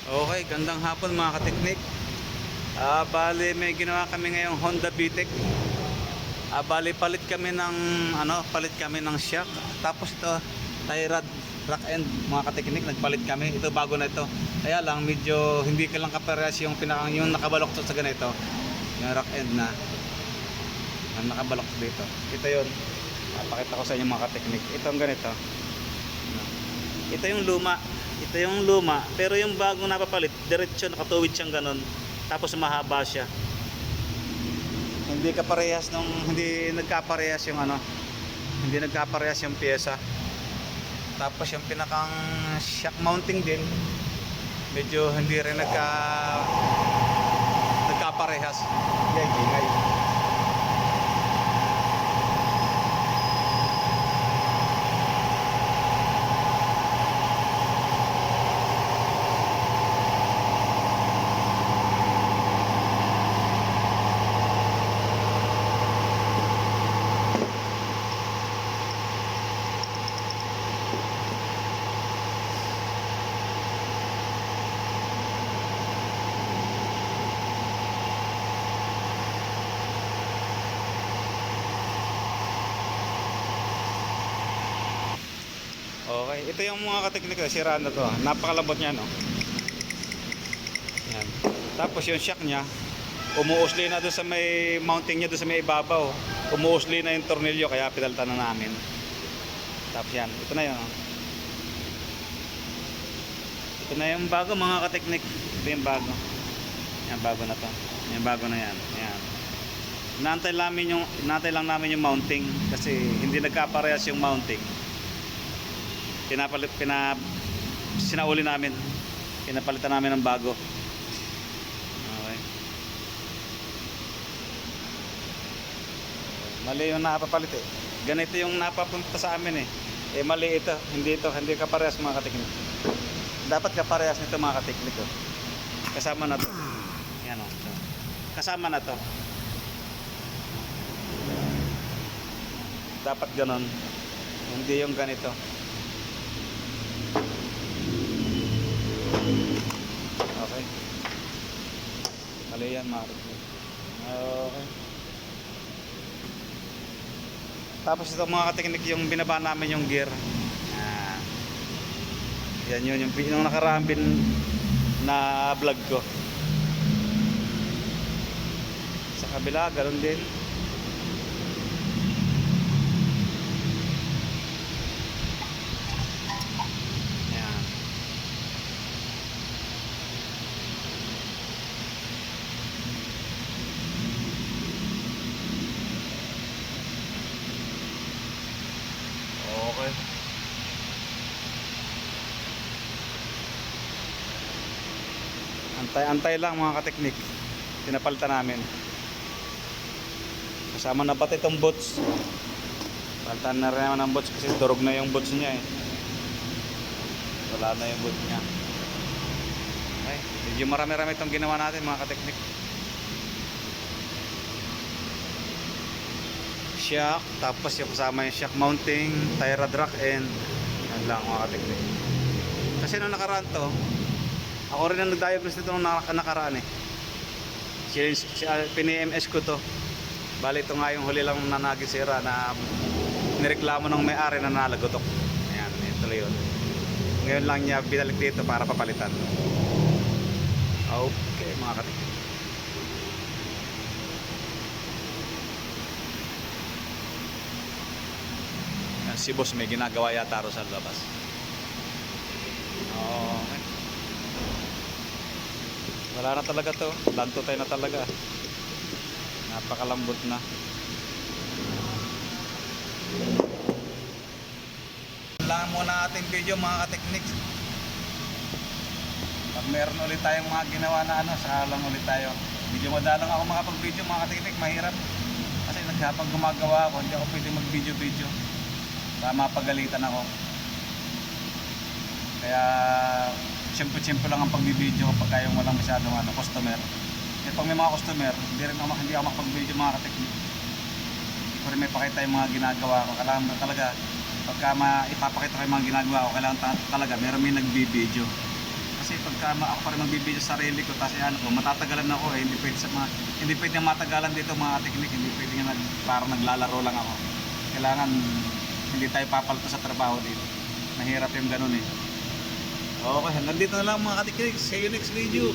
Okay, gandang hapon mga kateknik. Bali may ginawa kami ngayong Honda VTEC. Bali palit kami ng shock. Tapos ito, tie rod rack end mga kateknik, nagpalit kami. Ito bago na ito. Kaya lang medyo hindi ka lang kaparehas yung yung nakabalok to sa ganito. Yung rack end na yung nakabalok dito. Ito 'yon. Papakita ko sa inyo mga kateknik. Ito ang ganito. Ito yung luma. Ito yung luma, pero yung bagong napapalit, diretso nakatuwid siyang ganun. Tapos mahaba siya. Hindi nagkaparehas yung hindi nagkaparehas yung piyesa. Tapos yung pinakang shock mounting din, medyo hindi rin nagkaparehas. Ingay. Okay, ito yung mga kateknik ko, sira na to. Napakalambot niya, no. Yan. Tapos yung shock niya, umuusli na doon sa may mounting niya, doon sa may ibabaw. Umuusli na yung tornilyo, kaya pinalitan na namin. Tapos yan, ito na yun. Ito na yung bago mga kateknik. Ito yung bago. Yan, bago na to. Yan, bago na yan. Yan. Inaantay lang namin yung mounting kasi hindi nagkaparehas yung mounting. Sinauli namin, pinapalitan namin ng bago. Okay. Mali yung napapalit eh. Ganito yung napapunta sa amin eh. Mali ito, hindi kaparehas mga kateknik. Dapat kaparehas nito mga kateknik oh. Kasama na to. Yan oh. Kasama na to. Dapat ganon. Hindi yung ganito. Okay. Mali yan mga kateknik. Okay. Tapos ito mga kateknik, yung binaba namin yung gear. Yan yun, yung nakaraang na vlog ko. Sa kabila, ganoon din. Yan. Okay. Antay lang mga kateknik. Pinapalitan namin. Kasama na pati itong boots. Palitan na rin naman ang boots kasi durog na yung boots niya eh. Wala na yung boots niya. Okay. Medyo marami-rami itong ginawa natin mga kateknik. Shock, tapos yung kasama yung shock mounting, tie rod rack end. Yan lang mga kateknik. Kasi nung nakaraan to, ako rin ang nag-diagnose nito nung nakaraan eh. Pini-MS ko to. Bali ito nga yung huli lang na nagisira na nireklamo ng may-ari na nalagotok. Ayan, ito yun. Ngayon lang niya binalik dito para papalitan. Okay mga katikip. Si boss may ginagawa yata ro sa labas. Okay. Wala na talaga to. Lantutay na talaga. Napakalambot na. Lang muna ating video mga kateknik. Pag meron ulit tayong mga ginawa na saka lang ulit tayo. Medyo madalang ako makapag-video mga kateknik. Mahirap. Kasi habang gumagawa ako, hindi ako pwede mag-video-video. Baka mapagalitan ako. Kaya simple lang ang pagbibideo kapag kayong walang masyadong customer. Kaya pag may mga customer, hindi ako makapag-video mga kateknik. Hindi ko rin may pakita yung mga ginagawa ko. Kailangan talaga, pagka ipapakita ko yung mga ginagawa ko, kailangan talaga meron may nagbibideo. Kasi pagka ako pa rin magbibideo sa sarili ko, tapos ano ko, matatagalan ako eh. Hindi pwede matagalan dito mga teknik, hindi pwede nga parang naglalaro lang ako. Kailangan hindi tayo papalto sa trabaho dito. Mahirap yung ganun eh. Okay, hanggang dito na lang mga katikrik. See you next video.